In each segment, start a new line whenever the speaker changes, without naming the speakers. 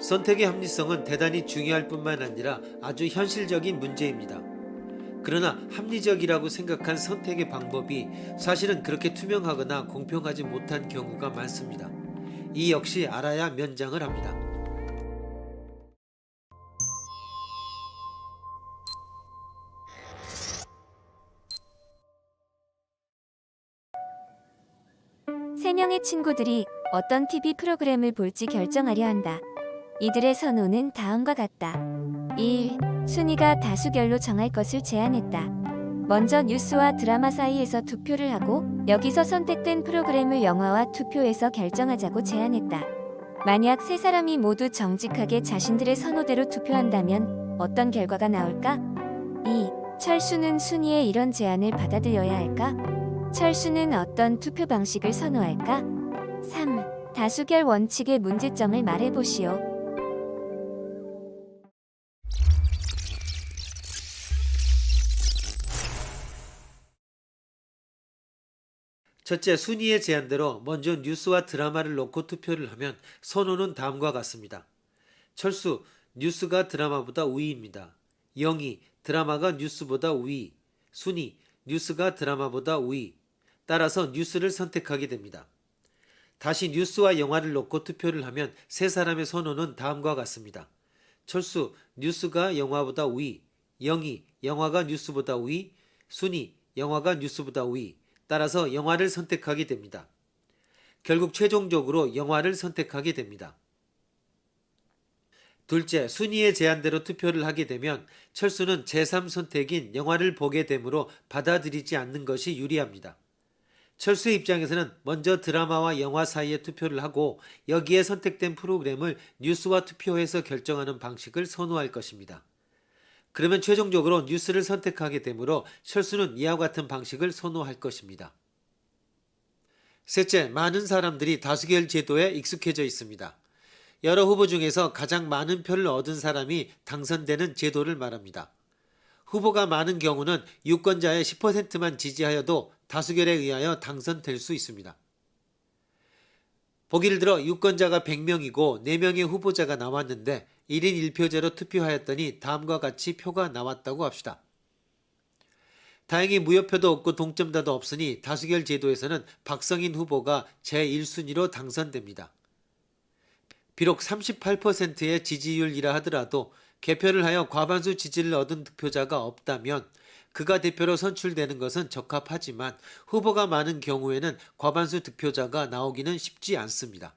선택의 합리성은 대단히 중요할 뿐만 아니라 아주 현실적인 문제입니다. 그러나 합리적이라고 생각한 선택의 방법이 사실은 그렇게 투명하거나 공평하지 못한 경우가 많습니다. 이 역시 알아야 면장을 합니다.
세 명의 친구들이 어떤 TV 프로그램을 볼지 결정하려 한다. 이들의 선호는 다음과 같다. 1. 순위가 다수결로 정할 것을 제안했다. 먼저 뉴스와 드라마 사이에서 투표를 하고 여기서 선택된 프로그램을 영화와 투표에서 결정하자고 제안했다. 만약 세 사람이 모두 정직하게 자신들의 선호대로 투표한다면 어떤 결과가 나올까? 2. 철수는 순위의 이런 제안을 받아들여야 할까? 철수는 어떤 투표 방식을 선호할까? 3. 다수결 원칙의 문제점을 말해보시오.
첫째, 순위의 제안대로 먼저 뉴스와 드라마를 놓고 투표를 하면 선호는 다음과 같습니다. 철수, 뉴스가 드라마보다 우위입니다. 영희, 드라마가 뉴스보다 우위. 순위, 뉴스가 드라마보다 우위. 따라서 뉴스를 선택하게 됩니다. 다시 뉴스와 영화를 놓고 투표를 하면 세 사람의 선호는 다음과 같습니다. 철수, 뉴스가 영화보다 우위. 영희, 영화가 뉴스보다 우위. 순위, 영화가 뉴스보다 우위. 따라서 영화를 선택하게 됩니다. 결국 최종적으로 영화를 선택하게 됩니다. 둘째, 순위의 제안대로 투표를 하게 되면 철수는 제3선택인 영화를 보게 되므로 받아들이지 않는 것이 유리합니다. 철수의 입장에서는 먼저 드라마와 영화 사이에 투표를 하고 여기에 선택된 프로그램을 뉴스와 투표해서 결정하는 방식을 선호할 것입니다. 그러면 최종적으로 뉴스를 선택하게 되므로 철수는 이와 같은 방식을 선호할 것입니다. 셋째, 많은 사람들이 다수결 제도에 익숙해져 있습니다. 여러 후보 중에서 가장 많은 표를 얻은 사람이 당선되는 제도를 말합니다. 후보가 많은 경우는 유권자의 10%만 지지하여도 다수결에 의하여 당선될 수 있습니다. 보기를 들어 유권자가 100명이고 4명의 후보자가 나왔는데 1인 1표제로 투표하였더니 다음과 같이 표가 나왔다고 합시다. 다행히 무효표도 없고 동점자도 없으니 다수결 제도에서는 박성인 후보가 제1순위로 당선됩니다. 비록 38%의 지지율이라 하더라도 개표를 하여 과반수 지지를 얻은 득표자가 없다면 그가 대표로 선출되는 것은 적합하지만 후보가 많은 경우에는 과반수 득표자가 나오기는 쉽지 않습니다.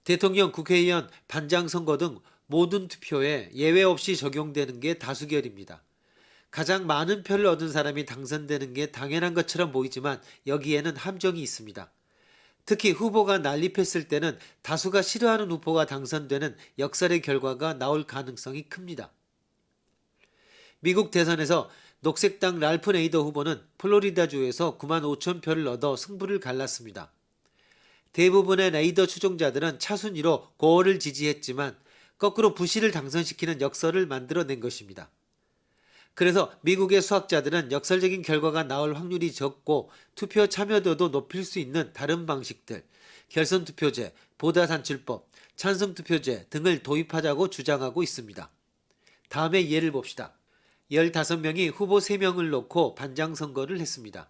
대통령, 국회의원, 반장 선거 등 모든 투표에 예외 없이 적용되는 게 다수결입니다. 가장 많은 표를 얻은 사람이 당선되는 게 당연한 것처럼 보이지만 여기에는 함정이 있습니다. 특히 후보가 난립했을 때는 다수가 싫어하는 후보가 당선되는 역설의 결과가 나올 가능성이 큽니다. 미국 대선에서 녹색당 랄프 네이더 후보는 플로리다주에서 9만 5천 표를 얻어 승부를 갈랐습니다. 대부분의 네이더 추종자들은 차순위로 고어를 지지했지만 거꾸로 부시를 당선시키는 역설을 만들어낸 것입니다. 그래서 미국의 수학자들은 역설적인 결과가 나올 확률이 적고 투표 참여도도 높일 수 있는 다른 방식들, 결선투표제, 보다산출법, 찬성투표제 등을 도입하자고 주장하고 있습니다. 다음의 예를 봅시다. 15명이 후보 3명을 놓고 반장 선거를 했습니다.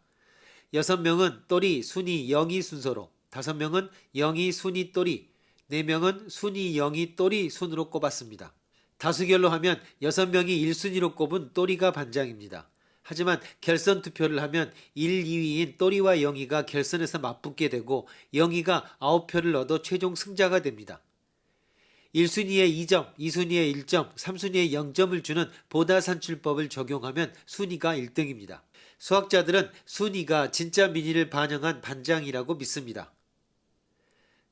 6명은 또리, 순위, 영위 순서로, 5명은 영위, 순위, 또리, 4명은 순위, 영위, 또리 순으로 꼽았습니다. 다수결로 하면 6명이 1순위로 꼽은 또리가 반장입니다. 하지만 결선 투표를 하면 1, 2위인 또리와 영희가 결선에서 맞붙게 되고 영희가 9표를 얻어 최종 승자가 됩니다. 1순위에 2점, 2순위에 1점, 3순위에 0점을 주는 보다산출법을 적용하면 순위가 1등입니다. 수학자들은 순위가 진짜 민의를 반영한 반장이라고 믿습니다.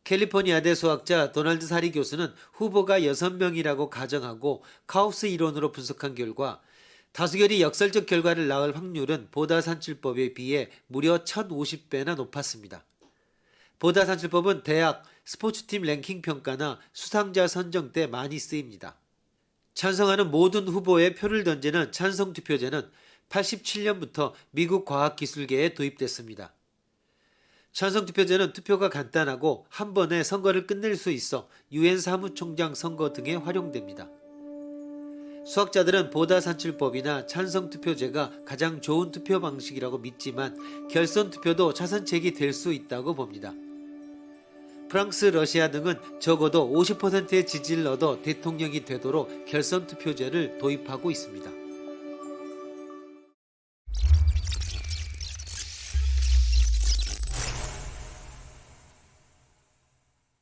캘리포니아대 수학자 도널드 사리 교수는 후보가 6명이라고 가정하고 카우스 이론으로 분석한 결과 다수결이 역설적 결과를 낳을 확률은 보다산출법에 비해 무려 1050배나 높았습니다. 보다산출법은 대학, 스포츠팀 랭킹 평가나 수상자 선정 때 많이 쓰입니다. 찬성하는 모든 후보에 표를 던지는 찬성 투표제는 87년부터 미국 과학기술계에 도입됐습니다. 찬성 투표제는 투표가 간단하고 한 번에 선거를 끝낼 수 있어 유엔 사무총장 선거 등에 활용됩니다. 수학자들은 보다 산출법이나 찬성 투표제가 가장 좋은 투표 방식이라고 믿지만 결선 투표도 차선책이 될 수 있다고 봅니다. 프랑스, 러시아 등은 적어도 50%의 지지를 얻어 대통령이 되도록 결선 투표제를 도입하고 있습니다.